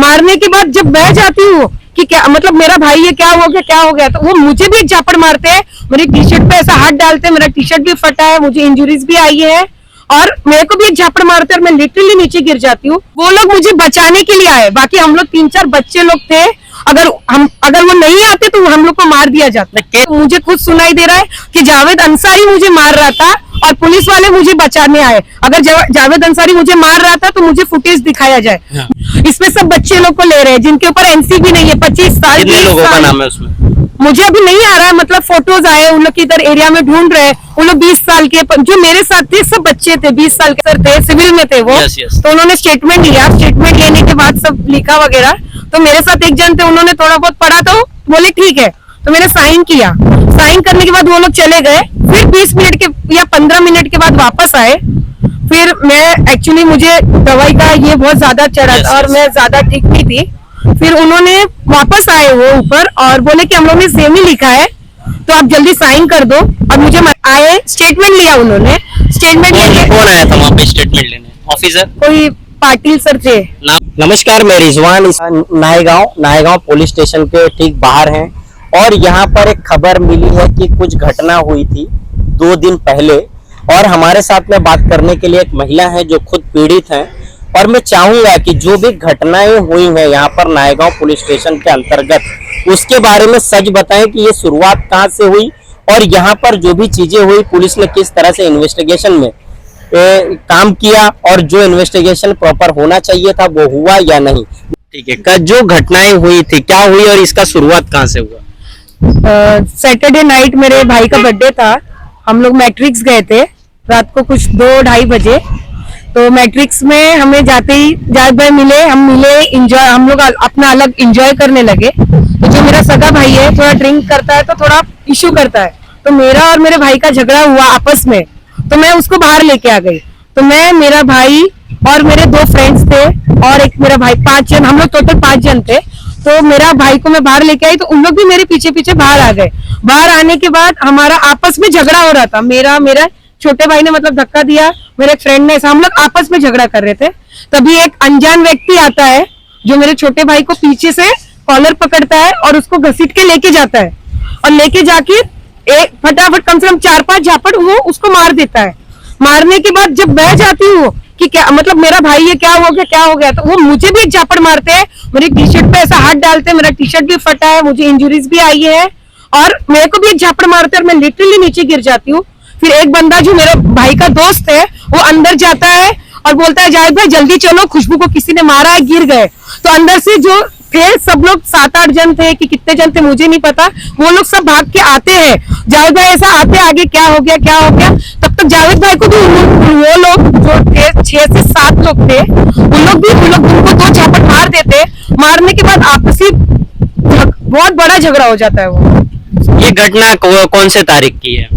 मारने के बाद जब मैं जाती हूँ कि क्या मतलब मेरा भाई है, क्या हो गया, तो वो मुझे भी एक झापड़ मारते हैं, मेरी टी शर्ट पे ऐसा हाथ डालते हैं, मेरा टी शर्ट भी फटा है, मुझे इंजरीज भी आई है और मेरे को भी एक झापड़ मारते हैं और मैं लिटरली नीचे गिर जाती हूँ। वो लोग मुझे बचाने के लिए आए, बाकी हम लोग 3-4 बच्चे लोग थे, अगर वो नहीं आते तो हम लोग को मार दिया जाता। तो मुझे खुद सुनाई दे रहा है कि जावेद अंसारी मुझे मार रहा था और पुलिस वाले मुझे बचाने आए। अगर जावेद अंसारी मुझे मार रहा था तो मुझे फुटेज दिखाया जाए। इसमें सब बच्चे लोग को ले रहे हैं जिनके ऊपर एनसीबी नहीं है। 25 साल कितने लोगों का नाम है उसमें? मुझे अभी नहीं आ रहा है, मतलब फोटोज आए, उन लोग इधर एरिया में ढूंढ रहे हैं। उन लोग 20 साल के जो मेरे साथ थे सब बच्चे थे, 20 साल के सर थे, सिविल में थे वो। तो उन्होंने स्टेटमेंट लिया, स्टेटमेंट लेने के बाद सब लिखा वगैरह। तो मेरे साथ एक जन थे, उन्होंने थोड़ा बहुत पढ़ा तो बोले ठीक है, तो मैंने साइन किया। साइन करने के बाद वो लोग चले गए। फिर 20 मिनट के या 15 मिनट के बाद वापस आए। फिर मैं एक्चुअली मुझे दवाई का ये बहुत ज्यादा चढ़ा था और मैं ज्यादा ठीक नहीं थी। फिर उन्होंने वापस आए वो ऊपर और बोले कि हम लोग ने सेम ही लिखा है तो आप जल्दी साइन कर दो। और मुझे आए, स्टेटमेंट लिया उन्होंने। स्टेटमेंट लेके कौन आया था वहाँ पे स्टेटमेंट लेने? ऑफिसर? कोई पाटिल सर थे। नमस्कार, मैं रिजवान नायगांव पुलिस स्टेशन के ठीक बाहर हैं और यहाँ पर एक खबर मिली है कि कुछ घटना हुई थी 2 दिन पहले और हमारे साथ में बात करने के लिए एक महिला है जो खुद पीड़ित हैं। और मैं चाहूंगा कि जो भी घटनाएं हुई हैं यहाँ पर नायगांव पुलिस स्टेशन के अंतर्गत उसके बारे में सच बताएं कि ये शुरुआत कहाँ से हुई और यहाँ पर जो भी चीजें हुई पुलिस ने किस तरह से इन्वेस्टिगेशन में काम किया और जो इन्वेस्टिगेशन प्रॉपर होना चाहिए था वो हुआ या नहीं। ठीक है, जो घटनाएं हुई थी क्या हुई और इसका शुरुआत कहाँ से हुआ? सैटरडे नाइट मेरे भाई का बर्थडे था। हम लोग मैट्रिक्स गए थे रात को कुछ 2-2:30 बजे। तो मैट्रिक्स में हमें जाते ही जावेद भाई मिले, हम एंजॉय, हम लोग अपना अलग एंजॉय करने लगे। तो जो मेरा सगा भाई है थोड़ा ड्रिंक करता है तो थोड़ा इश्यू करता है, तो मेरा और मेरे भाई का झगड़ा हुआ आपस में। तो मैं उसको बाहर लेके आ गई। तो मैं, मेरा भाई और मेरे 2 फ्रेंड्स थे और एक मेरा भाई, 5 जन, हम लोग टोटल 5 जन थे। तो मेरा भाई को मैं बाहर लेके आई तो उन लोग भी मेरे पीछे पीछे बाहर आ गए। बाहर आने के बाद हमारा आपस में झगड़ा हो रहा था। मेरा छोटे भाई ने मतलब धक्का दिया, मेरे फ्रेंड ने, हम लोग आपस में झगड़ा कर रहे थे। तभी एक अनजान व्यक्ति आता है जो मेरे छोटे भाई को पीछे से कॉलर पकड़ता है और उसको घसीट के लेके जाता है और लेके जाके एक फटाफट कम से कम 4-5 झापड़ वो उसको मार देता है। मारने के बाद जब मैं जाती हूँ कि क्या मतलब मेरा भाई है, क्या हो गया, तो वो मुझे भी एक झापड़ मारते हैं, मेरी टी शर्ट पे ऐसा हाथ डालते हैं, मेरा टी शर्ट भी फटा है, मुझे इंजरीज भी आई है और मेरे को भी एक झापड़ मारते हैं और मैं लिटरली नीचे गिर जाती हूँ। फिर एक बंदा जो मेरे भाई का दोस्त है वो अंदर जाता है और बोलता है जावेद भाई जल्दी चलो, खुशबू को किसी ने मारा है, गिर गए। तो अंदर से जो थे सब लोग 7-8 जन थे कि कितने जन थे मुझे नहीं पता, वो लोग सब भाग के आते हैं। जावेद भाई ऐसा आते आगे क्या हो गया। तब तक जावेद भाई को भी वो लोग जो थे 6 से 7 लोग थे, उन लोग उनको 2 झापट मार देते। मारने के बाद आपसी बहुत बड़ा झगड़ा हो जाता है। वो ये घटना कौन से तारीख की है?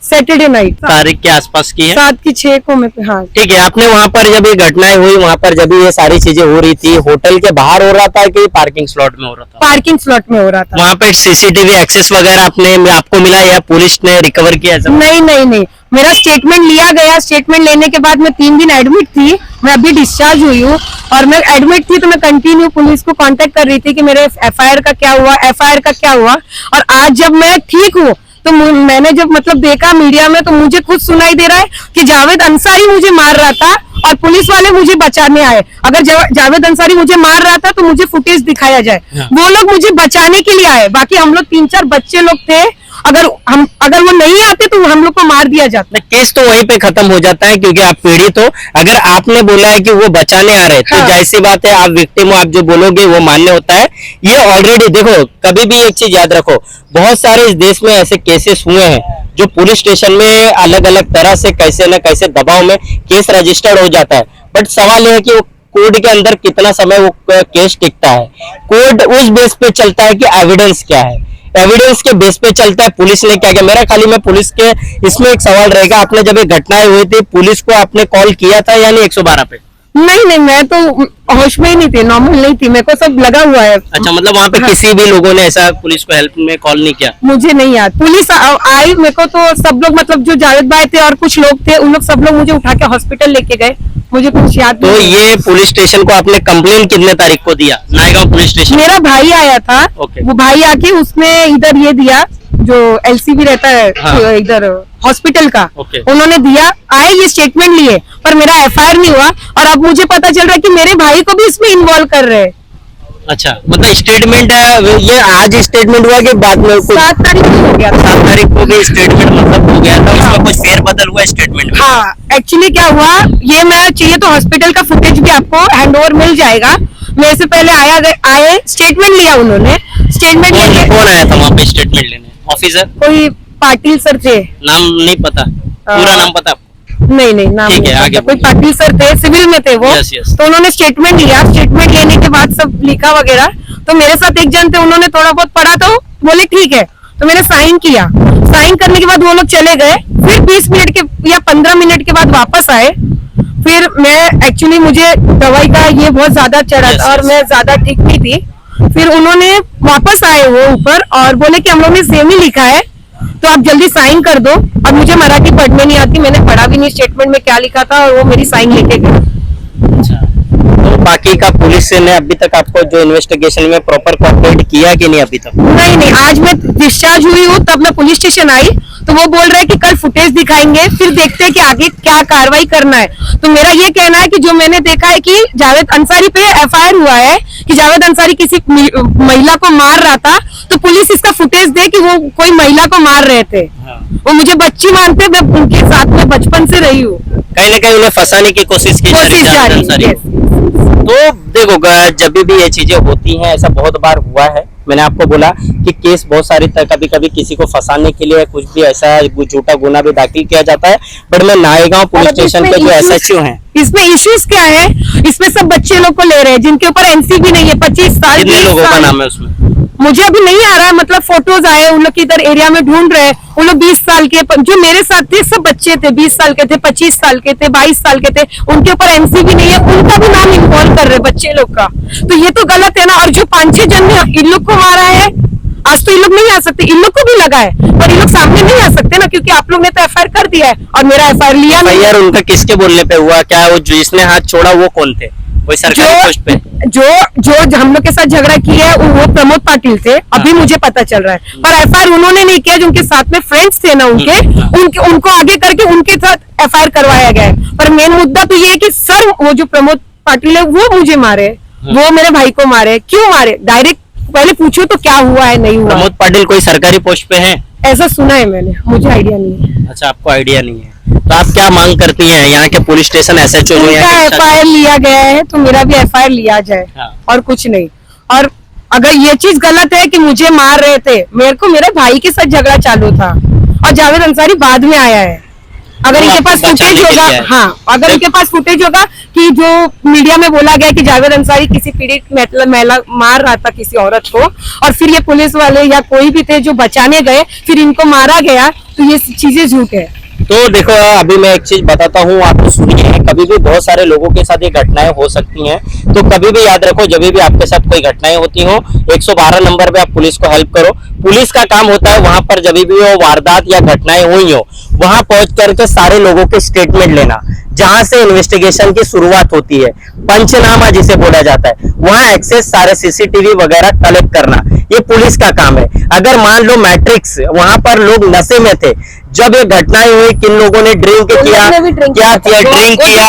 सैटरडे नाइट तारीख के आसपास की है, 7 की 6 को मैं। हाँ ठीक है। आपने वहाँ पर जब ये घटनाएं हुई, वहाँ पर जब ये सारी चीजें हो रही थी, होटल के बाहर हो रहा था कि पार्किंग स्लॉट में हो रहा था? पार्किंग स्लॉट में हो रहा था। वहाँ पे सीसीटीवी एक्सेस वगैरह आपको मिला या पुलिस ने रिकवर किया? नहीं, मेरा स्टेटमेंट लिया गया। स्टेटमेंट लेने के बाद मैं 3 दिन एडमिट थी। मैं अभी डिस्चार्ज हुई हूँ और मैं एडमिट थी तो मैं कंटिन्यू पुलिस को कांटेक्ट कर रही थी कि मेरे एफआईआर का क्या हुआ। और आज जब मैं ठीक हूँ तो मैंने जब मतलब देखा मीडिया में तो मुझे खुद सुनाई दे रहा है कि जावेद अंसारी मुझे मार रहा था और पुलिस वाले मुझे बचाने आए। अगर जावेद अंसारी मुझे मार रहा था तो मुझे फुटेज दिखाया जाए। वो लोग मुझे बचाने के लिए आए, बाकी हम लोग 3-4 बच्चे लोग थे, अगर वो नहीं आते तो हम लोग को मार दिया जाता। केस तो वहीं पे खत्म हो जाता है क्योंकि आप पीड़ित हो। अगर आपने बोला है कि वो बचाने आ रहे हैं तो जाहिर सी बात है आप विक्टिम हो, आप जो बोलोगे वो मान्य होता है। ये ऑलरेडी देखो, कभी भी एक चीज याद रखो, बहुत सारे इस देश में ऐसे केसेस हुए हैं जो पुलिस स्टेशन में अलग अलग तरह से कैसे न कैसे दबाव में केस रजिस्टर्ड हो जाता है। बट सवाल यह है कि वो कोर्ट के अंदर कितना समय वो केस टिकता है। कोर्ट उस बेस पे चलता है कि एविडेंस क्या है, एविडेंस के बेस पे चलता है पुलिस ने क्या किया। मेरा खाली में पुलिस के इसमें एक सवाल रहेगा, आपने जब ये घटनाएं हुई थी पुलिस को आपने कॉल किया था या नहीं 112 पे? नहीं नहीं, मैं तो होश में ही नहीं थी, नॉर्मल नहीं थी, मेरे को सब लगा हुआ है। अच्छा, मतलब वहाँ पे हाँ। किसी भी लोगों ने ऐसा पुलिस को हेल्प में कॉल नहीं किया? मुझे नहीं याद, पुलिस आई मेरे को तो सब लोग, मतलब जो जावेद भाई थे और कुछ लोग थे, उन लोग सब लोग मुझे उठा के हॉस्पिटल लेके गए, मुझे कुछ याद तो नहीं है। ये पुलिस स्टेशन को आपने कंप्लेन कितने तारीख को दिया, नायगांव पुलिस स्टेशन? मेरा भाई आया था, ओके। वो भाई आके उसने इधर ये दिया, जो एलसीबी रहता है हाँ। इधर हॉस्पिटल का, ओके। उन्होंने दिया, आए ये स्टेटमेंट लिए, पर मेरा एफआईआर नहीं हुआ। और अब मुझे पता चल रहा है कि मेरे भाई को भी इसमें इन्वॉल्व कर रहे हैं। अच्छा, मतलब स्टेटमेंट ये आज स्टेटमेंट हुआ कि बाद में कुछ? 7 तारीख को हो गया था। 7 तारीख को भी स्टेटमेंट मतलब हो गया था, उसमें कुछ फेरबदल हुआ स्टेटमेंट में? हाँ, एक्चुअली क्या हुआ, ये मैं चाहिए तो हॉस्पिटल का फुटेज भी आपको हैंडओवर मिल जाएगा। मेरे से पहले आए स्टेटमेंट लिया उन्होंने, स्टेटमेंट लेके कौन आया था वहाँ पे स्टेटमेंट लेने? ऑफिसर? कोई पाटिल सर थे। नाम नहीं पता, पूरा नाम पता? नहीं नाम ठीक है, नहीं आगे पता। कोई बोलिए। पाटिल सर थे, सिविल में थे वो। Yes, yes. तो उन्होंने स्टेटमेंट लिया, स्टेटमेंट लेने के बाद सब लिखा वगैरह। तो मेरे साथ एक जन थे, उन्होंने थोड़ा बहुत पढ़ा तो बोले ठीक है, तो मैंने साइन किया। साइन करने के बाद वो लोग चले गए, फिर 20 मिनट के या 15 मिनट के बाद वापस आए। फिर मैं एक्चुअली मुझे दवाई का ये बहुत ज्यादा चढ़ा Yes, था और yes. मैं ज्यादा ठीक नहीं थी। फिर उन्होंने वापस आए वो ऊपर और बोले कि हम लोग ने सेम ही लिखा है, तो आप जल्दी साइन कर दो। अब मुझे मराठी पढ़ने नहीं आती, मैंने पढ़ा भी नहीं स्टेटमेंट में क्या लिखा था, और वो मेरी साइन लेके गए। अच्छा, तो बाकी का पुलिस ने अभी तक आपको जो इन्वेस्टिगेशन में प्रॉपर कोऑपरेट किया कि नहीं अभी तक? नहीं, आज मैं डिस्चार्ज हुई हूँ, तब मैं पुलिस स्टेशन आई, तो वो बोल रहे हैं कि कल फुटेज दिखाएंगे, फिर देखते हैं कि आगे क्या कार्रवाई करना है। तो मेरा ये कहना है कि जो मैंने देखा है कि जावेद अंसारी पे एफआईआर हुआ है कि जावेद अंसारी किसी महिला को मार रहा था, तो पुलिस इसका फुटेज दे कि वो कोई महिला को मार रहे थे। हाँ। वो मुझे बच्ची मानते, मैं उनके साथ में बचपन से रही हूँ। कहीं ना कहीं उन्हें फंसाने की कोशिश की जा रही कोशिश है जारी, अंसारी को। yes। तो देखो जब भी ये चीजें होती हैं, ऐसा बहुत बार हुआ है। मैंने आपको बोला कि केस बहुत सारे कभी कभी किसी को फंसाने के लिए कुछ भी ऐसा झूठा गुना भी दाखिल किया जाता है। बट मैं नायगांव पुलिस स्टेशन के जो एसएचओ हैं, इसमें इश्यूज क्या है, इसमें सब बच्चे लोग को ले रहे हैं जिनके ऊपर एनसीबी नहीं है, 25 साल कितने 20 लोगों का साल। नाम है उसमें? मुझे अभी नहीं आ रहा है, मतलब फोटोज आए, उन लोग की इधर एरिया में ढूंढ रहे हैं। उन लोग 20 साल के, जो मेरे साथ थे सब बच्चे थे, 20 साल के थे, 25 साल के थे, 22 साल के थे, उनके ऊपर एनसीबी नहीं है, उनका भी नाम इन्वॉल्व कर रहे बच्चे लोग का। तो ये तो गलत है ना। और जो 5-6 जन ने इन लोग को मारा है, आज तो इन लोग नहीं आ सकते, इन लोग को भी लगा है, पर इन लोग सामने नहीं आ सकते ना, क्योंकि आप लोग ने तो एफआईआर कर दिया है और मेरा एफआईआर लिया नहीं। यार उनका किसके बोलने पे हुआ? क्या वो जिसने हाथ छोड़ा वो कौन थे? कोई सरकारी पोस्ट पे? जो हम लोग के साथ झगड़ा किया है वो प्रमोद पाटिल थे, अभी मुझे पता चल रहा है। पर एफआईआर उन्होंने नहीं किया, जो उनके साथ में फ्रेंड्स थे ना उनके उनको आगे करके उनके साथ एफआईआर करवाया गया है। पर मेन मुद्दा तो ये है कि सर वो जो प्रमोद पाटिल है वो मुझे मारे, वो मेरे भाई को मारे, क्यों मारे? डायरेक्ट पहले पूछो तो क्या हुआ है, नहीं हुआ। प्रमोद पाटिल कोई सरकारी पोस्ट पे है? ऐसा सुना है मैंने, मुझे आइडिया नहीं है। अच्छा, आपको आइडिया नहीं है। तो आप क्या मांग करती हैं यहाँ के पुलिस स्टेशन एसएचओ जो उनका यहाँ के एफआईआर लिया गया है, तो मेरा भी एफआईआर लिया जाए, हाँ। और कुछ नहीं। और अगर ये चीज गलत है कि मुझे मार रहे थे, मेरे भाई के साथ झगड़ा चालू था, और जावेद अंसारी बाद में आया है। अगर वो इनके आपको पास फुटेज बचाने के होगा, लिए आया। हाँ, अगर इनके पास फुटेज होगा कि जो मीडिया में बोला गया कि जावेद अंसारी किसी पीड़ित महिला मार रहा था किसी औरत को, और फिर ये पुलिस वाले या कोई भी थे जो बचाने गए, फिर इनको मारा गया, तो ये चीजें झूठ है। तो देखो अभी मैं एक चीज बताता हूँ, आपको सुनिए। कभी भी बहुत सारे लोगों के साथ ये घटनाएं हो सकती हैं, तो कभी भी याद रखो जब भी आपके साथ कोई घटनाएं होती हो, 112 नंबर पे आप पुलिस को हेल्प करो। पुलिस का काम होता है वहां पर जब भी वो वारदात या घटनाएं हुई हो, वहां पहुंच करके सारे लोगों के स्टेटमेंट लेना, जहां से इन्वेस्टिगेशन की शुरुआत होती है, पंचनामा जिसे बोला जाता है, वहां एक्सेस सारे सीसीटीवी वगैरह कलेक्ट करना, ये पुलिस का काम है। अगर मान लो मैट्रिक्स वहां पर लोग नशे में थे, जब ये घटनाएं हुई, किन लोगों ने ड्रिंक किया, क्या किया, ड्रिंक किया,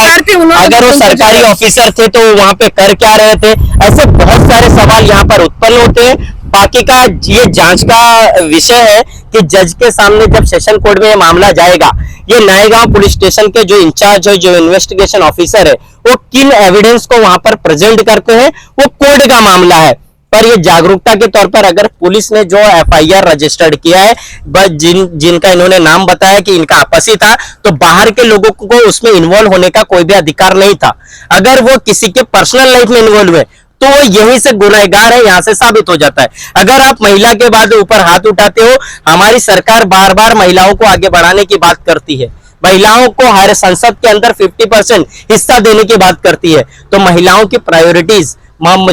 अगर वो सरकारी ऑफिसर थे तो वहां पे कर क्या रहे थे, ऐसे बहुत सारे सवाल यहाँ पर उत्पन्न होते हैं। बाकी का ये जांच का विषय है कि जज के सामने जब सेशन कोर्ट में ये मामला जाएगा, ये नायगांव पुलिस स्टेशन के जो इंचार्ज है, जो इन्वेस्टिगेशन ऑफिसर है, वो किन एविडेंस को वहां पर प्रेजेंट करते हैं, वो कोर्ट का मामला है। पर ये जागरूकता के तौर पर अगर पुलिस ने जो एफआईआर रजिस्टर्ड किया है, बस जिनका इन्होंने नाम बताया कि इनका आपसी था, तो बाहर के लोगों को उसमें इन्वॉल्व होने का कोई भी अधिकार नहीं था। अगर वो किसी के पर्सनल लाइफ में इन्वॉल्व हुए तो वो यहीं से गुनहगार है, यहां से साबित हो जाता है। अगर आप महिला के बाद ऊपर हाथ उठाते हो, हमारी सरकार बार बार महिलाओं को आगे बढ़ाने की बात करती है, महिलाओं को हर संसद के अंदर 50% हिस्सा देने की बात करती है। तो महिलाओं की प्रायोरिटीज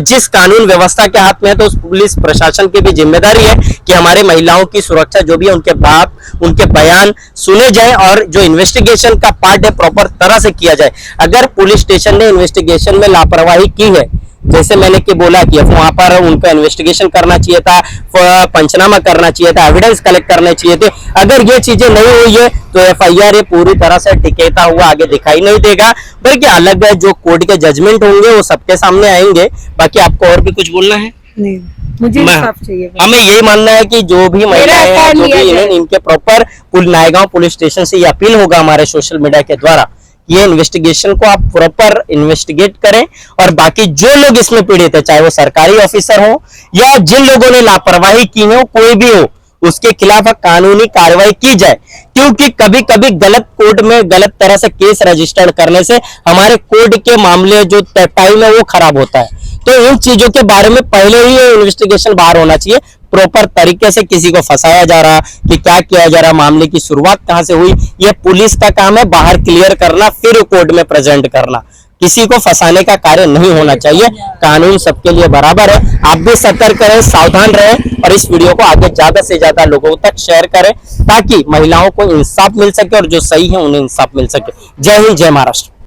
जिस कानून व्यवस्था के हाथ में है, तो उस पुलिस प्रशासन की भी जिम्मेदारी है कि हमारे महिलाओं की सुरक्षा जो भी है, उनके बात, उनके बयान सुने जाए और जो इन्वेस्टिगेशन का पार्ट है प्रॉपर तरह से किया जाए। अगर पुलिस स्टेशन ने इन्वेस्टिगेशन में लापरवाही की है, जैसे मैंने कि बोला कि वहां पर उनका इन्वेस्टिगेशन करना चाहिए था, पंचनामा करना चाहिए था, एविडेंस कलेक्ट करने चाहिए थे, अगर ये चीजें नहीं हुई है तो एफआईआर ये पूरी तरह से टिकेता हुआ आगे दिखाई नहीं देगा, बल्कि अलग है जो कोर्ट के जजमेंट होंगे वो सबके सामने आएंगे। बाकी आपको और भी कुछ बोलना है? नहीं, मुझे इंसाफ चाहिए। हमें यही मानना है कि जो भी महिलाएं हैं, जो भी इनके प्रॉपर नायगांव पुलिस स्टेशन से ये अपील होगा हमारे सोशल मीडिया के द्वारा, ये इन्वेस्टिगेशन को आप प्रॉपर इन्वेस्टिगेट करें और बाकी जो लोग इसमें पीड़ित है, चाहे वो सरकारी ऑफिसर हो या जिन लोगों ने लापरवाही की है, कोई भी हो, उसके खिलाफ कानूनी कार्रवाई की जाए। क्योंकि कभी कभी गलत कोर्ट में गलत तरह से केस रजिस्टर्ड करने से हमारे कोर्ट के मामले जो टाइम है वो खराब होता है। तो इन चीजों के बारे में पहले ही इन्वेस्टिगेशन बाहर होना चाहिए, प्रॉपर तरीके से किसी को फंसाया जा रहा कि क्या किया जा रहा, मामले की शुरुआत कहां से हुई, ये पुलिस का काम है, बाहर क्लियर करना फिर कोर्ट में प्रेजेंट करना। किसी को फंसाने का कार्य नहीं होना चाहिए, कानून सबके लिए बराबर है। आप भी सतर्क रहें, सावधान रहें और इस वीडियो को आगे ज्यादा से ज्यादा लोगों तक शेयर करें ताकि महिलाओं को इंसाफ मिल सके और जो सही है उन्हें इंसाफ मिल सके। जय हिंद, जय महाराष्ट्र।